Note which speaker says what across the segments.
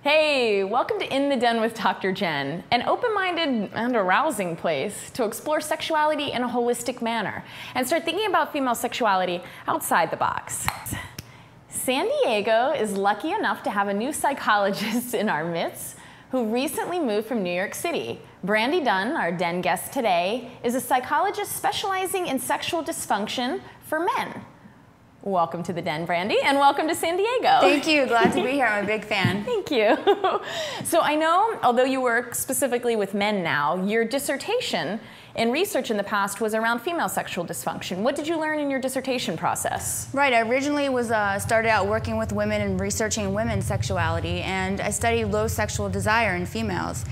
Speaker 1: Hey, welcome to In the Den with Dr. Jenn, an open-minded and arousing place to explore sexuality in a holistic manner and start thinking about female sexuality outside the box. San Diego is lucky enough to have a new psychologist in our midst who recently moved from New York City. Brandy Dunn, our Den guest today, is a psychologist specializing in sexual dysfunction for men. Welcome to the Den, Brandy, and welcome to San Diego.
Speaker 2: Thank you. Glad to be here. I'm a big fan.
Speaker 1: Thank you. So I know, although you work specifically with men now, your dissertation and research in the past was around female sexual dysfunction. What did you learn in your dissertation process?
Speaker 2: Right. I originally started out working with women and researching women's sexuality, and I studied low sexual desire in females.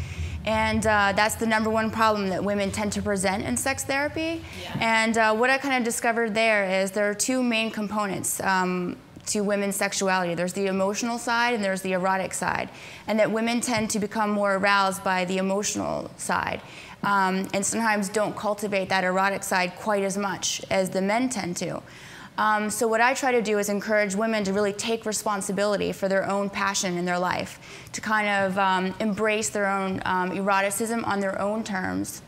Speaker 2: And that's the #1 problem that women tend to present in sex therapy. Yeah. And what I kind of discovered there is there are two main components to women's sexuality. There's the emotional side and there's the erotic side. And that women tend to become more aroused by the emotional side. And sometimes don't cultivate that erotic side quite as much as the men tend to. So what I try to do is encourage women to really take responsibility for their own passion in their life, to kind of embrace their own eroticism on their own terms,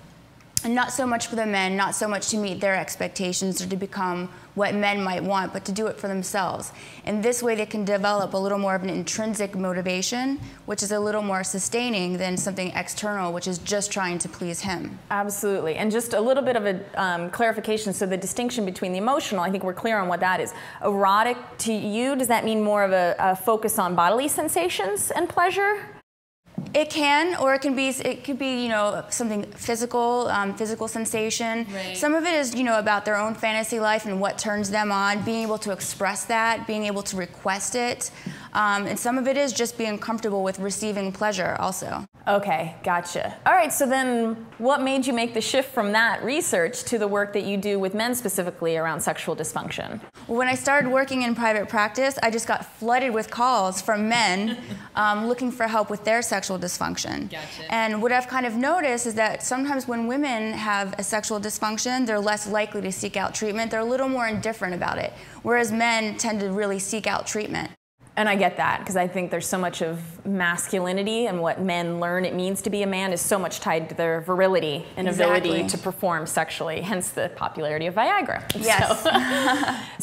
Speaker 2: and not so much for the men, not so much to meet their expectations or to become what men might want, but to do it for themselves. And this way they can develop a little more of an intrinsic motivation, which is a little more sustaining than something external, which is just trying to please him.
Speaker 1: Absolutely. And just a little bit of a clarification. So the distinction between the emotional, I think we're clear on what that is. Erotic to you, does that mean more of a focus on bodily sensations and pleasure?
Speaker 2: It can, or it could be, you know, something physical, physical sensation.
Speaker 1: Right.
Speaker 2: Some of it is, you know, about their own fantasy life and what turns them on, being able to express that, being able to request it. And some of it is just being comfortable with receiving pleasure also.
Speaker 1: Okay, gotcha. All right, so then what made you make the shift from that research to the work that you do with men specifically around sexual dysfunction?
Speaker 2: Well, when I started working in private practice, I just got flooded with calls from men looking for help with their sexual dysfunction.
Speaker 1: Gotcha.
Speaker 2: And what I've kind of noticed is that sometimes when women have a sexual dysfunction, they're less likely to seek out treatment. They're a little more indifferent about it, whereas men tend to really seek out treatment.
Speaker 1: And I get that, because I think there's so much of masculinity and what men learn it means to be a man is so much tied to their virility and ability to perform sexually, hence the popularity of Viagra.
Speaker 2: Yes.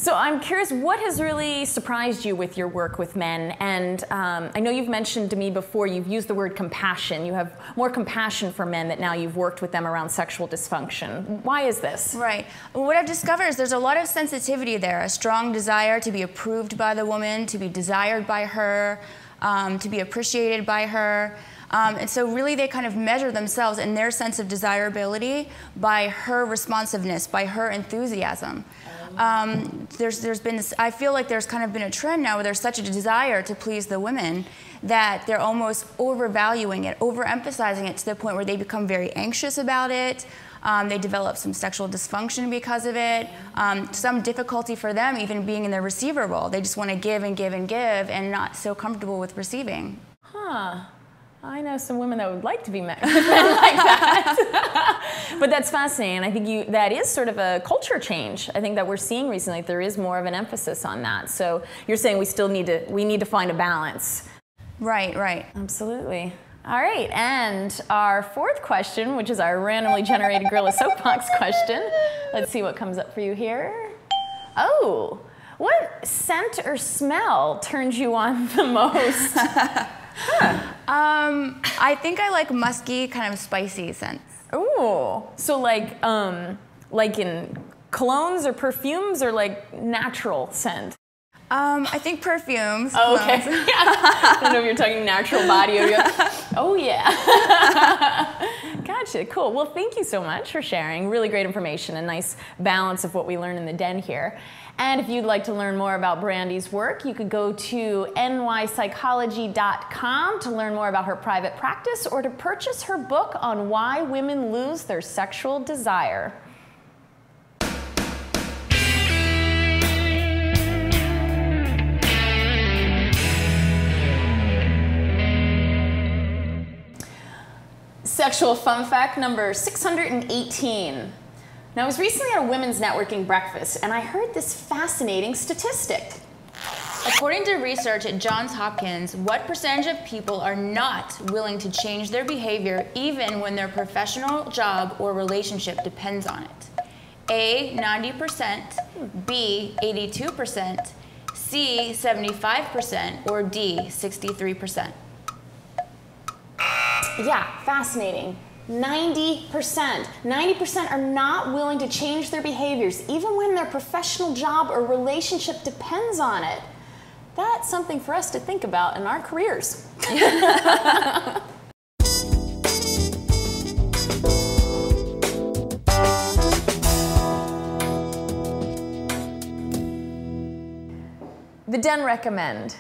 Speaker 1: So I'm curious, what has really surprised you with your work with men? And I know you've mentioned to me before, you've used the word compassion. You have more compassion for men that now you've worked with them around sexual dysfunction. Why is this?
Speaker 2: Right. Well, what I've discovered is there's a lot of sensitivity there, a strong desire to be approved by the woman, to be desired by her, to be appreciated by her. And so really they kind of measure themselves in their sense of desirability by her responsiveness, by her enthusiasm. There's been this, I feel like there's kind of been a trend now where there's such a desire to please the women that they're almost overvaluing it, overemphasizing it to the point where they become very anxious about it. They develop some sexual dysfunction because of it, some difficulty for them even being in the receiver role. They just want to give and give and give and not so comfortable with receiving.
Speaker 1: Huh. I know some women that would like to be met with men like that. But that's fascinating. I think that is sort of a culture change. I think that we're seeing recently there is more of an emphasis on that. So you're saying we need to find a balance.
Speaker 2: Right, right.
Speaker 1: Absolutely. All right, and our fourth question, which is our randomly generated Gorilla Soapbox question. Let's see what comes up for you here. Oh, what scent or smell turns you on the most?
Speaker 2: I think I like musky, kind of spicy scents.
Speaker 1: Ooh, so like in colognes or perfumes or like natural scent?
Speaker 2: I think perfumes.
Speaker 1: Oh, okay. I don't know if you're talking natural body or oh yeah. Gotcha, cool. Well, thank you so much for sharing. Really great information, a nice balance of what we learn in the Den here. And if you'd like to learn more about Brandy's work, you could go to nypsychology.com to learn more about her private practice or to purchase her book on why women lose their sexual desire. Sexual fun fact number 618. Now, I was recently at a women's networking breakfast, and I heard this fascinating statistic.
Speaker 2: According to research at Johns Hopkins, what percentage of people are not willing to change their behavior even when their professional job or relationship depends on it? A, 90%, B, 82%, C, 75%, or D, 63%?
Speaker 1: Yeah, fascinating. 90%. 90% are not willing to change their behaviors, even when their professional job or relationship depends on it. That's something for us to think about in our careers. The Den recommend.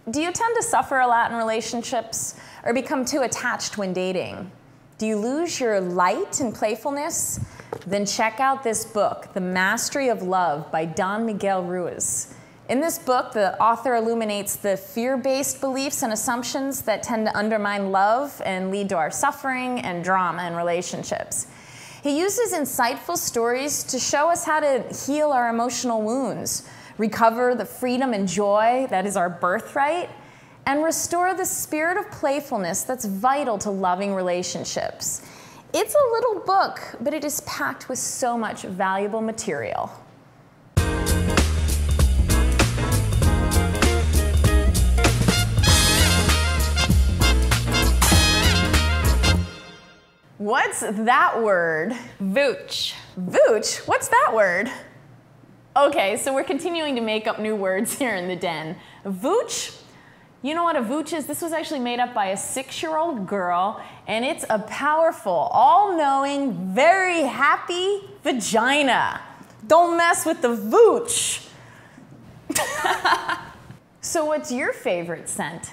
Speaker 1: Do you tend to suffer a lot in relationships or become too attached when dating? Do you lose your light and playfulness? Then check out this book, The Mastery of Love by Don Miguel Ruiz. In this book, the author illuminates the fear-based beliefs and assumptions that tend to undermine love and lead to our suffering and drama in relationships. He uses insightful stories to show us how to heal our emotional wounds, recover the freedom and joy that is our birthright, and restore the spirit of playfulness that's vital to loving relationships. It's a little book, but it is packed with so much valuable material. What's that word?
Speaker 2: Vooch.
Speaker 1: Vooch? What's that word? Okay, so we're continuing to make up new words here in the Den. Vooch? You know what a vooch is? This was actually made up by a 6-year-old girl, and it's a powerful, all-knowing, very happy vagina. Don't mess with the vooch. So what's your favorite scent?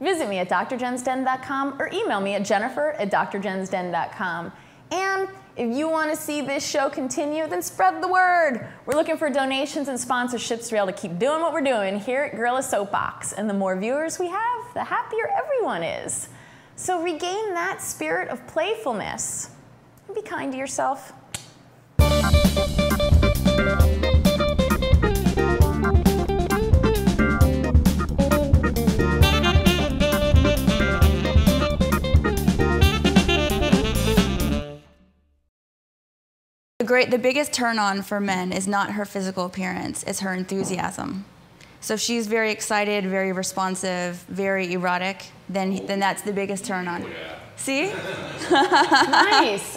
Speaker 1: Visit me at DrJennsDen.com or email me at Jennifer@DrJennsDen.com. And if you want to see this show continue, then spread the word. We're looking for donations and sponsorships to be able to keep doing what we're doing here at Gorilla Soapbox. And the more viewers we have, the happier everyone is. So regain that spirit of playfulness and be kind to yourself.
Speaker 2: The biggest turn on for men is not her physical appearance, it's her enthusiasm. So if she's very excited, very responsive, very erotic, then that's the biggest turn on.
Speaker 3: Oh, yeah.
Speaker 2: See?
Speaker 1: Nice.